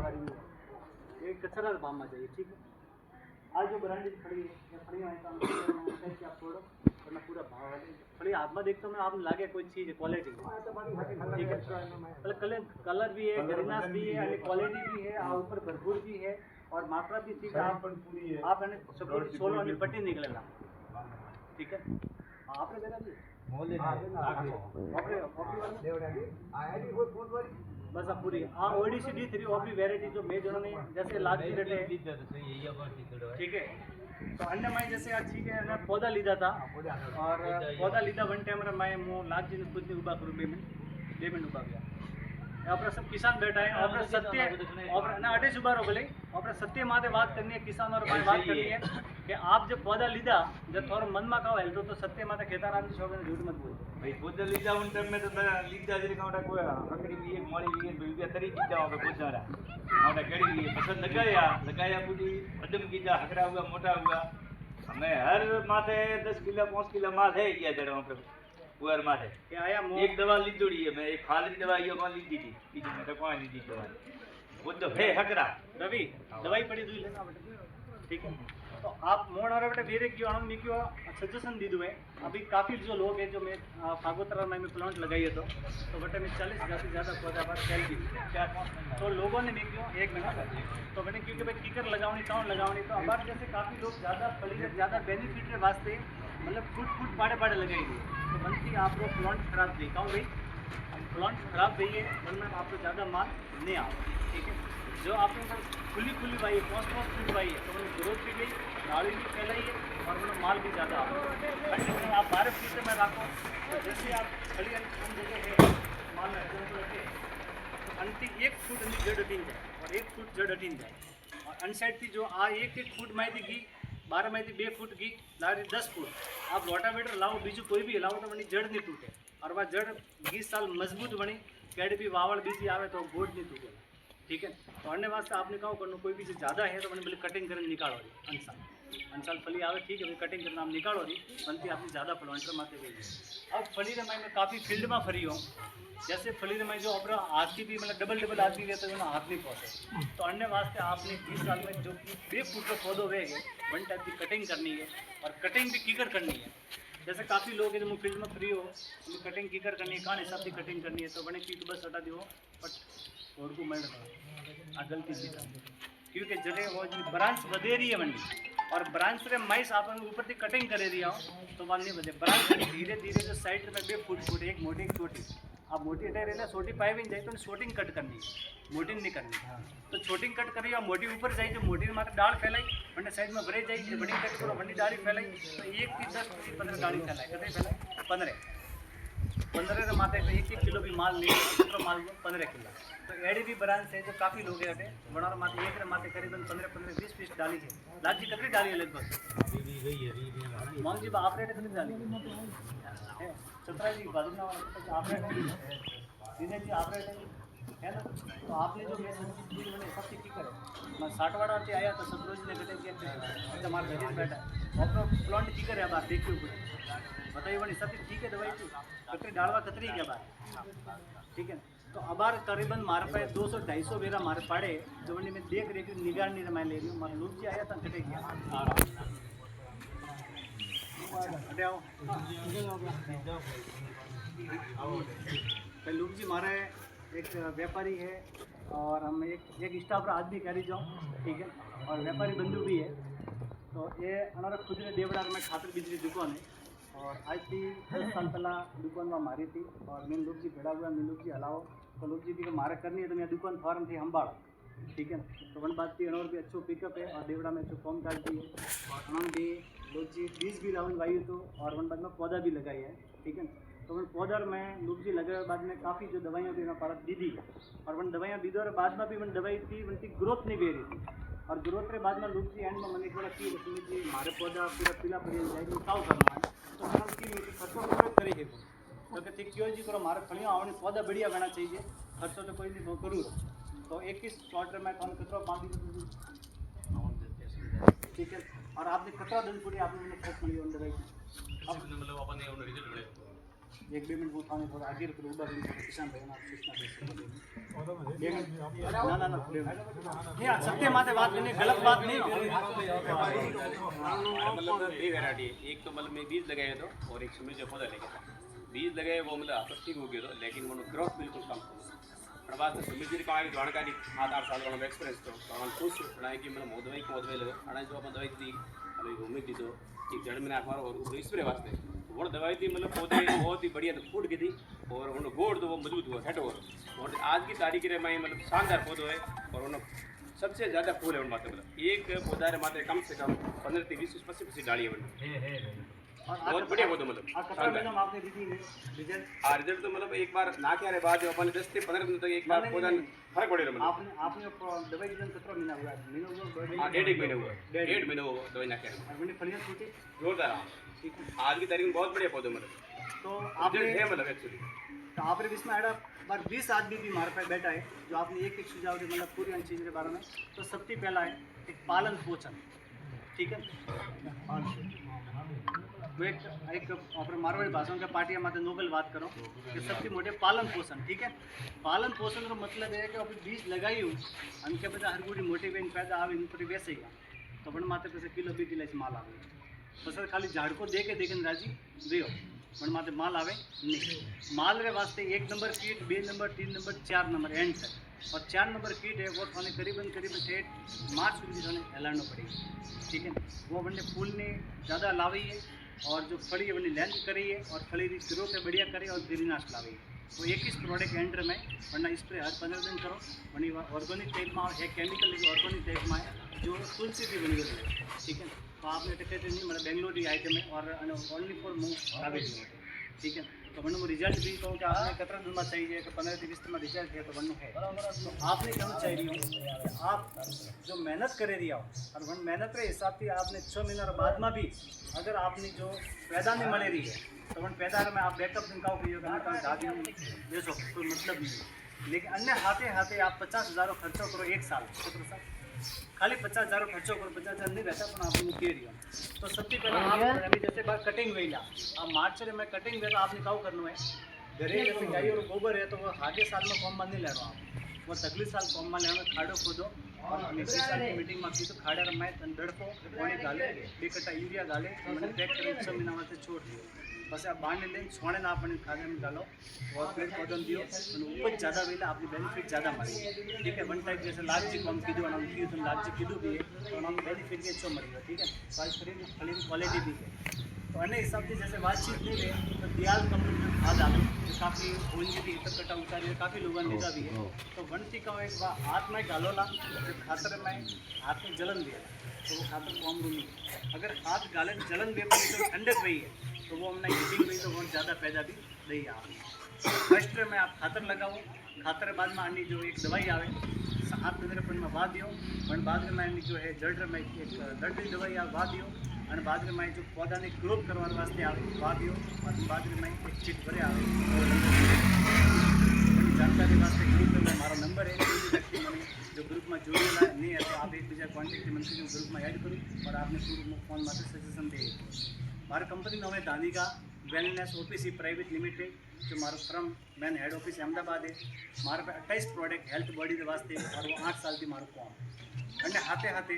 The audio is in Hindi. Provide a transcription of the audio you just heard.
वाली है ये कचरा भाव में जाइए ठीक है। आज जो ब्रांडेड खड़ी है या खड़ी है क्या छोड़ो वरना पूरा भाव है खड़ी हाथ में देखते हो मैं आपने लागे कोई चीज़ है क्वालिटी ठीक है मतलब कलर भी है गरिनास भी है और क्वालिटी भी है और ऊपर भरपूर भी है और मात्रा भी ठीक है आप सपोर्ट 16 वाली पट्टी निकलेगा ठीक है। आपने देखा जी बस अब पूरी हाँ ओडीसी D3 और भी वेराइटी जो मैं जिन्होंने जैसे लाख की रेट है ठीक है। तो अन्य मैं जैसे आज ठीक है मैं पौधा लीधा था और पौधा लीधा वन टाइम मैं मुँह लाख जी कुछ नहीं उबा करूँ पेमेंट उबा गया अपने सब किसान बैठा है और सत्य और ना अटे सुबह रो बोले और सत्य माते बात करनी है किसान और बात करनी है कि आप जब पौधा लीधा जब थोड़ा मन में कहो हेल्थो तो सत्य माते खेताराम जी शौक झूठ मत बोल भाई पौधा लीधा उन टाइम में तो लीधा जरी काउंटा कोई अकड़ी भी एक मળી भी रुपया तरी कीजा हो पौधा रहा और केड़ी लिए पसंद लगाया पूरी अदम कीजा हकड़ा हुआ मोटा हुआ हमें हर माथे 10 किलो 5 किलो माल है क्या जड़ों पे पुअर माथे के आया एक दवा लीधोड़ी है मैं एक खाली दवा ये कौन लीधी थी बीच में तो कौन लीधी दवा वो तो है हकरा रवि दवाई पड़ी दुई लेना बेटा ठीक है। तो आप मोड़ और बेटा वीरे क्यों आनंद में क्यों सजेशन दी दूँ अभी काफ़ी जो लोग हैं जो मैं फागोतरा में प्लांट लगाई है तो बेटा मैं 40,000 से ज़्यादा पौधा बार सेल की तो लोगों ने मैं क्यों एक मिनट तो मैंने क्योंकि भाई कीकर लगावनी कौन लगावनी तो अब जैसे काफ़ी लोग ज़्यादा फली ज़्यादा बेनिफिट के वास्ते मतलब फूट पाड़े लगाई थी तो बनती आप लोग प्लांट खराब दी कहूँ भाई प्लांट खराब दी है वरना आपको ज़्यादा माल नहीं आता ठीक है। जो आपने खुली बाई है 5 फुट बाई है तो उन्हें ग्रोथ भी गई नाड़ी भी फैलाई है और उन्हें माल भी ज़्यादा आता आप 12 फीट में रखो तो जैसे आप खली जगह है माल में रखे तो अंति 1 फुट जड़ हटीन जाए और 1 फुट जड़ हटीन जाए और अनसाइड थी जो आ 1 फुट माहिती घी 12 माहिती 2 फुट घी लारी 10 फुट आप रोटावेटर लाओ बीजू कोई भी लाओ तो वही जड़ नहीं टूटे और वह जड़ 20 साल मजबूत बनी केड़ी भी वावड़ बीजी आवे तो गोड़ नहीं टूटे ठीक है। तो अन्य वास्ते आपने कहो करना कोई भी चीज़ ज़्यादा है तो मैंने बोले कटिंग करके निकालो रही अनसाल फली आवे ठीक है भाई कटिंग करना आप निकालो रही बनती आपने ज़्यादा प्लांटर माते गई अब फली रमाई में काफ़ी फील्ड में फरी हूँ जैसे फली रमाई जो अपना हाथ की भी मतलब डबल आदमी गए तो उन्हें हाथ नहीं पहुँचे तो अन्य वास्ते आपने 20 साल में जो 2 फुट का पौधो वे गए वन टाइप की कटिंग करनी है और कटिंग भी कीकर करनी है। जैसे काफ़ी लोग हैं जो फील्ड में फ्री हो कटिंग कीकर करनी है कहाँ हिसाब से कटिंग करनी है तो बने की बस हटा दो बट और को मैं गलती से क्योंकि जगह वो ब्रांच वधे रही है मंडी और ब्रांच रे माइस आप ऊपर से कटिंग करे दिया हो तो वन नहीं बजे ब्रांच धीरे धीरे जो साइड में 2 फुट एक मोटी एक छोटी आप मोटी हटाई रहना छोटी पाई भी नहीं जाए तो शॉर्टिंग कट करनी है मोटी नहीं करनी तो छोटिंग कट करी और मोटी ऊपर जाए जो मोटी मात्र डाल फैलाई वंडे साइड में भरे जाए बड़ी कट करो वंडी डाली फैलाई तो 1 की 10 15 डाली फैलाई कतई फैलाई 15 माथे तो 1 किलो भी माल नहीं माल 15 किलो तो एडी भी ब्रांच है जो काफ़ी लोग हैं बड़ा माथे एक माथे करीबन 15-20 पीस डाली है लाख जी कतरी डाली है लगभग मोहन जी आप रेट कितनी डाली सत्रह जी बाजू आप रेट दिनेश जी आप रेट है ना तो आपने जो मैं सब्जी मैंने सबसे की करे मैं 60 वाड़ा से आया तो सब रोज ने घटे किया हमारे घर बैठा अपना प्लांट की करे अब आप देखिए कुछ बताइए बनी सब ठीक है दवाई थी कतरी डालवा कतरी क्या बात ठीक है। तो अबार करीबन मारे पाए 200-250 बेरा मारे पाड़े जो में देख रही थी निगाह नहीं मैं ले रही हूँ मारे लूट जी आया था कटे गया लूट जी मारा है एक व्यापारी है और हम एक स्टाफ आदमी कह रही जाऊँ ठीक है और व्यापारी बंधु भी है तो ये हमारा खुद ने देवड़ा में खातर बिजली दुकान है और आज थी 10 साल पहला दुकान में मारी थी और मैं लोग जी भेड़ा हुआ मैं लोग जी हलाओ तो लोग जी भी मारे करनी है तो मैं दुकान फॉर्म थी हम्बाड़ा ठीक है। तो वन बात थी और भी अच्छो पिकअप है और देवड़ा में अच्छो फॉर्म डालती है उन्होंने भी लोग जी बीज भी लावन वाई तो और वन बाद में पौधा भी लगाई है ठीक है। तो वन पौधा में लोग जी लगाए बाद में काफ़ी जो दवाइयाँ भी मैं पड़ा दी और वन दवाइयाँ दी और बाद में भी वन दवाई थी वन की ग्रोथ नहीं दे रही थी और ग्रोथ के बाद में लोग जी एंड में मैंने थोड़ा की जी हमारे पौधा पूरा पीला पड़ जाएगी काव करना है तो मैंने की मीठी खर्चो पूरा करी है तो कहते क्यों जी करो हमारे फलियाँ आवनी पौधा बढ़िया बना चाहिए खर्चो तो कोई नहीं करूँ तो 21 क्वार्टर में कौन कचरा बांधी ठीक है और आपने कचरा दिन पूरी आपने मैंने खर्च मिली दवाई मतलब अपन रिजल्ट मिले 1-2 मिनट वो थाने थोड़ा आगे रख लो किसान भाई ना सूचना दे ना ना ना नहीं सत्य माते बात नहीं गलत बात नहीं हो मतलब दो वैरायटी है। एक तो मतलब मैं बीज लगाया था और एक समय जो पौधा लेके था बीज लगाए वो मतलब आपस ठीक हो गया था लेकिन वो ग्रोथ बिल्कुल कम हो पर वास्ते सुमित जी का जानकारी 7-8 साल का एक्सपीरियंस तो हम खुश बनाए कि मतलब दवाई को दवाई लगा अना जो अपन दवाई दी अभी घूमी दी तो एक जड़ में नाखवार और स्प्रे वास्ते वो दवाई थी मतलब पौधे बहुत ही बढ़िया फूट की थी और उन्होंने गोड़ तो वो मजबूत हुआ सेट हुआ और आज की तारीख में मतलब शानदार पौधो है और उन्होंने सबसे ज़्यादा फूल है उन माते मतलब एक पौधा है माते कम से कम 15-20-25 डाली है बहुत बढ़िया पौधो मतलब आपने रिजल्ट रिजल्ट तो मतलब एक बार ना क्या बाद अपन 10 से 15 दिन तक एक बार पौधा फर्क पड़े मतलब आपने आपने दवाई दी कितना महीना हुआ महीना हुआ हाँ 1.5 महीने हुआ 1.5 महीने हुआ दवाई ना क्या मैंने फलियां छूटी जोरदार ठीक है आज की तारीख में बहुत बढ़िया पौधे मतलब तो आपने आपने है मतलब एक्चुअली तो आपने इसमें ऐड बार 20 आदमी भी हमारे पास बैठा है जो आपने एक सुझाव दिया मतलब पूरी चीज़ के बारे में तो सबसे पहला है एक पालन पोषण ठीक है वो एक अपने मारवाड़ी भाषा के पार्टी माते नोबल बात करो कि सबसे मोटे पालन पोषण ठीक है पालन पोषण का मतलब है कि अभी बीज लगाई हूँ उनके बाद हर पूरी मोटी बेन पैदा आवे इन पूरी वैसे ही तो अपन माते पैसे किलो 2 किलो माल आवे बस खाली झाड़ को दे के देखने राजी दियो पण माते माल आवे नहीं माल रे वास्ते 1 नंबर कीट 2 नंबर 3 नंबर 4 नंबर एंड तक और 4 नंबर कीट है वो थाने करीबन ठेठ मार्च सुधी थाने हलाना पड़ेगी ठीक है वो बने फूल ने ज़्यादा लावी है और जो फड़ी है बनी लेंथ करी है और फड़ी की ग्रोथ है बढ़िया करे और गिरीनाश लावी है वो एक ही प्रोडक्ट एंटर में वरना स्प्रे हर 15 दिन करो वनी ऑर्गेनिक टाइप में है केमिकल ऑर्गेनिक टाइप में जो तुलसी की बनी हुई है ठीक है तो आपने टके नहीं मतलब बेंगलोर की आइटम है और ओनली फॉर मूव आवे ठीक है तो वनु रिजल्ट भी कहूँ कि आपने कितना दिन में चाहिए कि 15 से 20 दिन में रिजल्ट है तो वनु है तो आपने कहना चाहिए आप जो मेहनत करे रही हो और वन मेहनत के हिसाब से आपने 6 महीना बाद में भी अगर आपने जो पैदा नहीं मिले रही है तो वन पैदा में आप बैकअप दिन का दादी दे सको कोई मतलब नहीं लेकिन अन्य हाथे हाथे आप 50,000 खर्चो करो एक साल खाली 50,000 खर्चो करो 50,000 नहीं रहता पर आपने कह रही तो सबसे पहले आप अभी जैसे बात कटिंग हुई ला आप मार्च में कटिंग हुई तो आपने क्या करना है घरे जैसे गाय और गोबर है तो वो आगे साल में कॉम नहीं लेना आप वो अगले साल कॉम में लेना खाड़ो खोदो और अगले साल की मीटिंग में की तो खाड़ा रमाए दड़को पानी डाले 2 कट्टा यूरिया डाले मैंने पैक कर 6 महीना में छोड़ दियो बस आप बांध लें छोड़े ना अपने खाने में डालो और पेड़ पौधों दियो उपज ज़्यादा वेला अपनी बेनिफिट ज़्यादा मिले ठीक है वन टाइप जैसे लाख जी कम कीधु तो लाख जी कीधु भी है तो उन्होंने बेनिफिट भी अच्छो मिल ठीक है फली की क्वालिटी भी है तो अन्य हिसाब से जैसे बातचीत नहीं रहे तो दियाल कंपनी में खाद आलो जो काफ़ी होंगी थी 1 कट्टा उतारी काफ़ी लोगों ने लीधा भी है तो वनती का एक हाथ में डालो ला जब खातर में हाथ में जलन दिया तो वो खातर कॉम नहीं अगर हाथ गाले जलन दे तो ठंडक रही है तो वो हमने हीटिंग हुई तो बहुत ज़्यादा पैदा भी नहीं आ फर्स्ट में आप खातर लगाओ खातर बाद में आनी जो एक दवाई आवे 7-15 में बाद दियो पण बाद में आनी जो है जड़ में एक दर्दी दवाई आप बाद दियो और बाद में जो पौधा ने ग्रोथ करवाने वास्ते आवे बाद दियो और बाद में एक चिट भरे आवे जानकारी वास्ते ग्रुप में हमारा नंबर है कोई भी व्यक्ति मैंने जो ग्रुप में जोड़ेला नहीं है तो आप एक बीजा कॉन्टेक्ट मंत्री जो ग्रुप में ऐड करो और आपने पूरा फोन में सजेशन दे हमारी कंपनी नाम है दानिका वेलनेस ओपीसी प्राइवेट लिमिटेड जो हमारा from main head office Ahmedabad है हमारे पे 28 प्रोडक्ट हेल्थ बॉडी के वास्ते और वो 8 साल की हमारे कॉम अन्य हाथे हाथे